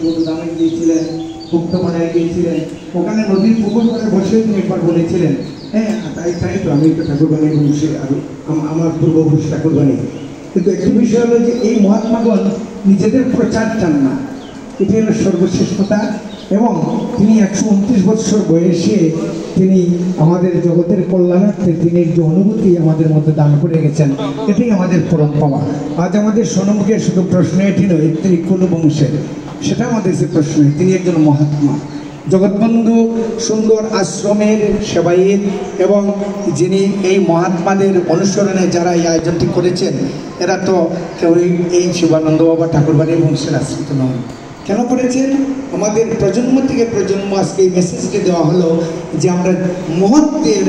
গুরুদামে গিয়েছিলেন, গুপ্তমানায় গিয়েছিলেন, ওখানে নদীর পুকুর করে বসে তিনি একবার বলেছিলেন, হ্যাঁ তাই তো আমি তো ঠাকুরবাণী বংশে আর আমার পূর্বপুরুষ ঠাকুরবাণী। কিন্তু একটি বিষয় হলো যে এই মহাত্মাগণ নিজেদের প্রচার চান না, এটি হলো সর্বশেষ কথা। এবং তিনি 129 বৎসর বয়সে তিনি আমাদের জগতের কল্যাণার্থে তিনি যে অনুভূতি আমাদের মধ্যে দান করে গেছেন, এটাই আমাদের পরম পাওয়া। আজ আমাদের সম্মুখে শুধু প্রশ্ন এটি নয় তিনি কোন বংশের, সেটা আমাদের যে প্রশ্ন। তিনি একজন মহাত্মা, জগৎবন্ধু সুন্দর আশ্রমের সেবায়িত, এবং যিনি এই মহাত্মাদের অনুসরণে যারা এই আয়োজনটি করেছেন এরা তো কেউ এই শিবানন্দ বাবা ঠাকুরবাড়ির বংশের আশ্রিত নয়। কেন করেছেন? আমাদের প্রজন্ম থেকে প্রজন্ম আজকে এই মেসেজটি দেওয়া হলো যে আমরা মহত্বের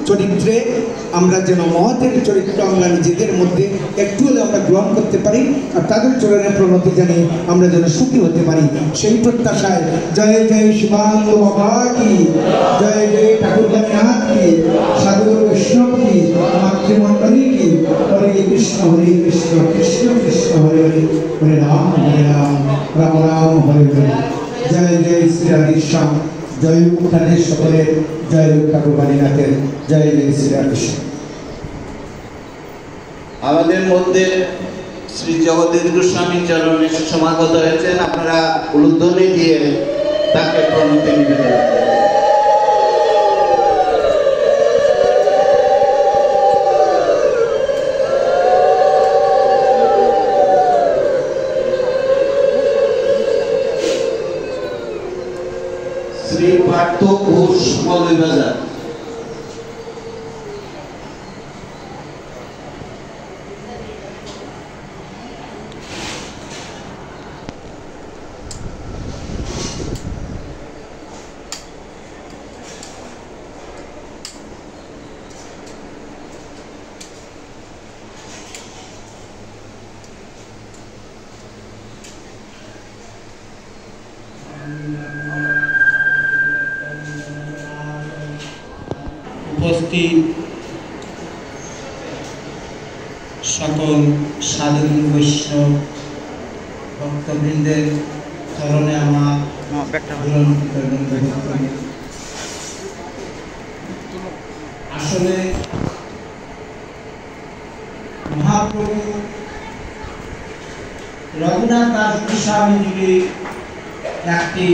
চরিত্রে, আমরা যেন মহতের চরিত্র আমরা নিজেদের মধ্যে একটু হলে আমরা গ্রহণ করতে পারি, আর তাদের চরণের প্রণতি জানি আমরা যেন সুখী হতে পারি। সেই প্রত্যাশায় জয় জয় শিবানন্দ বাবা কি, জয় জয় ঠাকুরবাণী নাথ কি, সাধু বৈষ্ণব কি, মাতৃমণ্ডলী কি। হরে কৃষ্ণ কৃষ্ণ কৃষ্ণ হরে হরে, হরে রাম রাম রাম হরে হরে। জয় জয় শ্রী রাধেশ্যাম, জয় উত্থানের সকলের, জয় ঠাকুরবাণী নাথের, জয় জয় শ্রী রাধেশ্যাম। আমাদের মধ্যে শ্রী জগদীশ গোস্বামী চরণে সমাগত হয়েছেন, আপনারা উলুধ্বনি দিয়ে তাকে প্রণতি নিবেদন করেন। শ্রী পার্থ ঘোষ মৌলভীবাজার। উপস্থিত সকল সাধু বৈষ্ণব ভক্তবৃন্দের চরণে আমার আসলে মহাপ্রভু রঘুনাথ দাস গোস্বামীজিকে একটি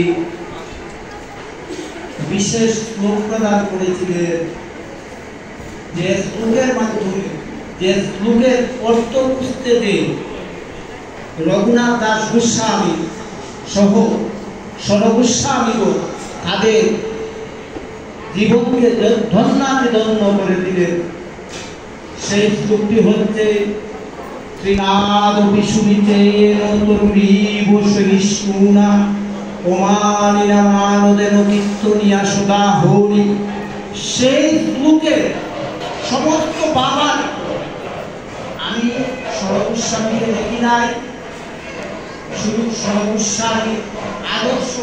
বিশেষ শ্লোক প্রদান করেছিলেন, যে শ্লোকের মাধ্যমে, যে শ্লোকের অর্থ বুঝতে পেরে রঘুনাথ দাস গোস্বামী সহ সর্বগোস্বামীগণ তাদের জীবনকে ধন্যাতিধন্য করে দিলেন। সেই শ্লোকটি হচ্ছে ত্রিনাদ বিশুনিতে তরুণীব সহিষ্ণুনা ওমানিনা মানদেন কীর্তনিয়া সদা হরি। সেই শ্লোকের সমস্ত বাবার আমি সর্বগোস্বামীকে দেখি নাই, শুধু সর্বগোস্বামী আদর্শ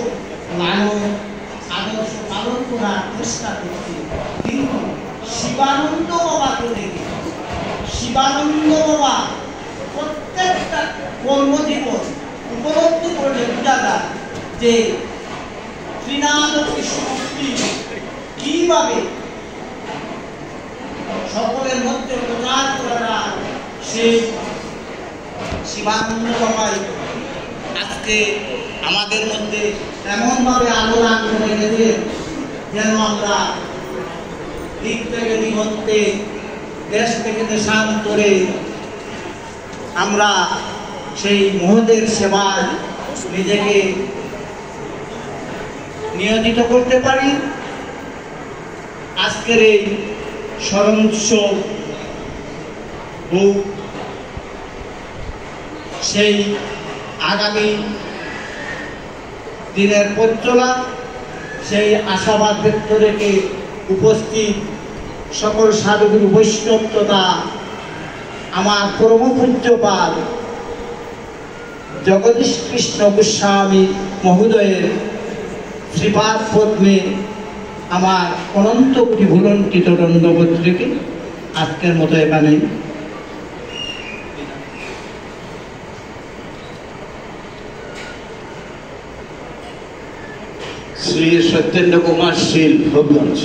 পালন করার চেষ্টা করছি, কিন্তু শিবানন্দ বাবাকে দেখি। শিবানন্দ বাবা প্রত্যেকটা কর্মজীবন উপলব্ধি করলে বোঝা যায় যে ত্রিনাদ কৃষ্ণমূর্তি কিভাবে সকলের মধ্যে প্রচার করা, সেই শিবানন্দ বাবাই আজকে আমাদের মধ্যে এমনভাবে আলোড়ন করে গেছে যেন আমরা দিক থেকে দিগন্তে, দেশ থেকে দেশান্তরে আমরা সেই মহোদয়ের সেবায় নিজেকে নিয়োজিত করতে পারি। আজকের এই স্মরণ উৎসব সেই আগামী দিনের পথ চলা, সেই আশাবাদ ব্যক্ত রেখে উপস্থিত সকল সাধুগুরু বৈষ্ণব তথা আমার পরম পূজ্যপাদ জগদীশ কৃষ্ণ গোস্বামী মহোদয়ের শ্রীপাদ পদ্মে আমার অনন্ত কোটি ভুলন্টিত দণ্ডবোধ রেখে আজকের মতো এখানে শ্রী সত্যেন্দ্র কুমার শীল, হবিগঞ্জ।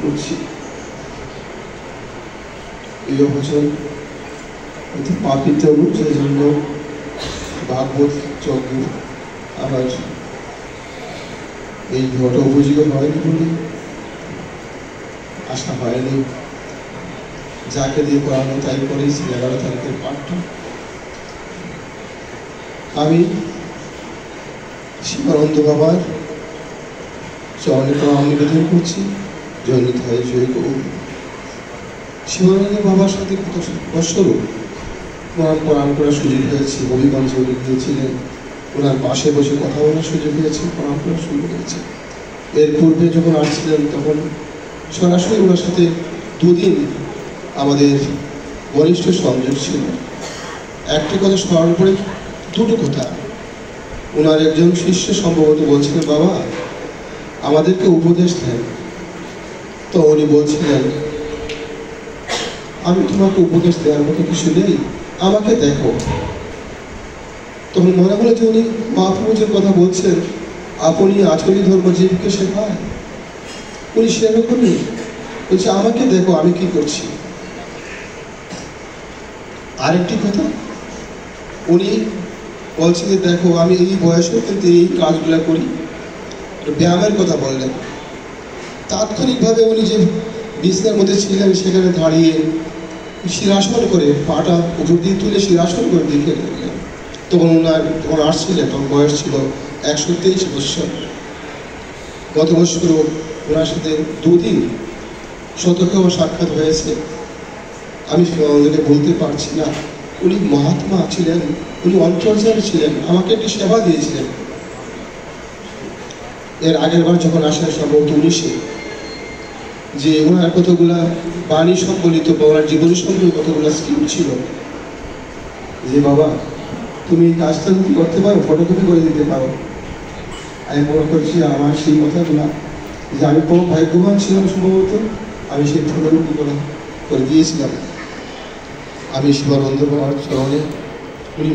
করছি এই বছর অতি পাপিত সেই জন্য ভাগবত যজ্ঞ আমার এই ঘটা উপযোগী হয়নি বলে আশা হয়নি। যাকে দিয়ে করানো তাই করেছি 11 তারিখের পাঠটা। আমি শিবানন্দ বাবার চরণে প্রণাম নিবেদন করছি। জয়নিত হয় জয় গৌর। শিবানন্দ বাবার সাথে কত বছরও প্রণাম করার সুযোগ হয়েছে। হবিগঞ্জে উনি গিয়েছিলেন, ওনার পাশে বসে কথা বলার সুযোগ হয়েছে, প্রণাম করার সুযোগ হয়েছে। এর পূর্বে যখন আসছিলেন তখন সরাসরি ওনার সাথে 2 দিন আমাদের ঘনিষ্ঠ সংযোগ ছিল। একটি কথা স্মরণ করে, দুটো কথা। ওনার একজন শিষ্য সম্ভবত বলছিলেন, বাবা আমাদেরকে উপদেশ দেন। তো উনি বলছিলেন, আমি তোমাকে উপদেশ দেওয়ার মতো কিছু নেই, আমাকে দেখো। তখন মনে হলো যে উনি মহাপ্রভুজের কথা বলছেন, আপনি আচরণী ধর্মজীবকে শেখায়। উনি সেরকমই বলছে, আমাকে দেখো আমি কি করছি। আরেকটি কথা, উনি বলছেন যে দেখো আমি এই বয়সেও কিন্তু এই কাজগুলো করি। ব্যায়ামের কথা বললেন। তাৎক্ষণিকভাবে উনি যে বিছনার মধ্যে ছিলেন সেখানে দাঁড়িয়ে শিরাসন করে পাটা উপর দিয়ে তুলে শিরাসন করে দেখে নিলেন। তখন ওনার যখন আসছিলেন তখন বয়স ছিল 123 বছর। গত বছরও ওনার সাথে 2 দিন শতকেও সাক্ষাৎ হয়েছে। আমি ওনাকে বলতে পারছি না, উনি মহাত্মা ছিলেন, উনি অন্তর্যামী ছিলেন, আমাকে একটি সেবা দিয়েছিলেন। এর আগের বার যখন আসেন সম্ভবত 19-এ, যে ওনার কতগুলা বাণী সম্বলিত বা ওনার জীবনী সম্বলিত কতগুলা স্কিম ছিল, যে বাবা তুমি এই কাজটা যদি করতে পারো ফটোকপি করে দিতে পারো। আমি মনে করছি আমার সেই কথাগুলা, যে আমি কোনো ভাগ্যবান ছিলাম সম্ভবত, আমি সেই ফটোকপি করে দিয়েছিলাম। আমি শিবানন্দ বাবার চরণে উনি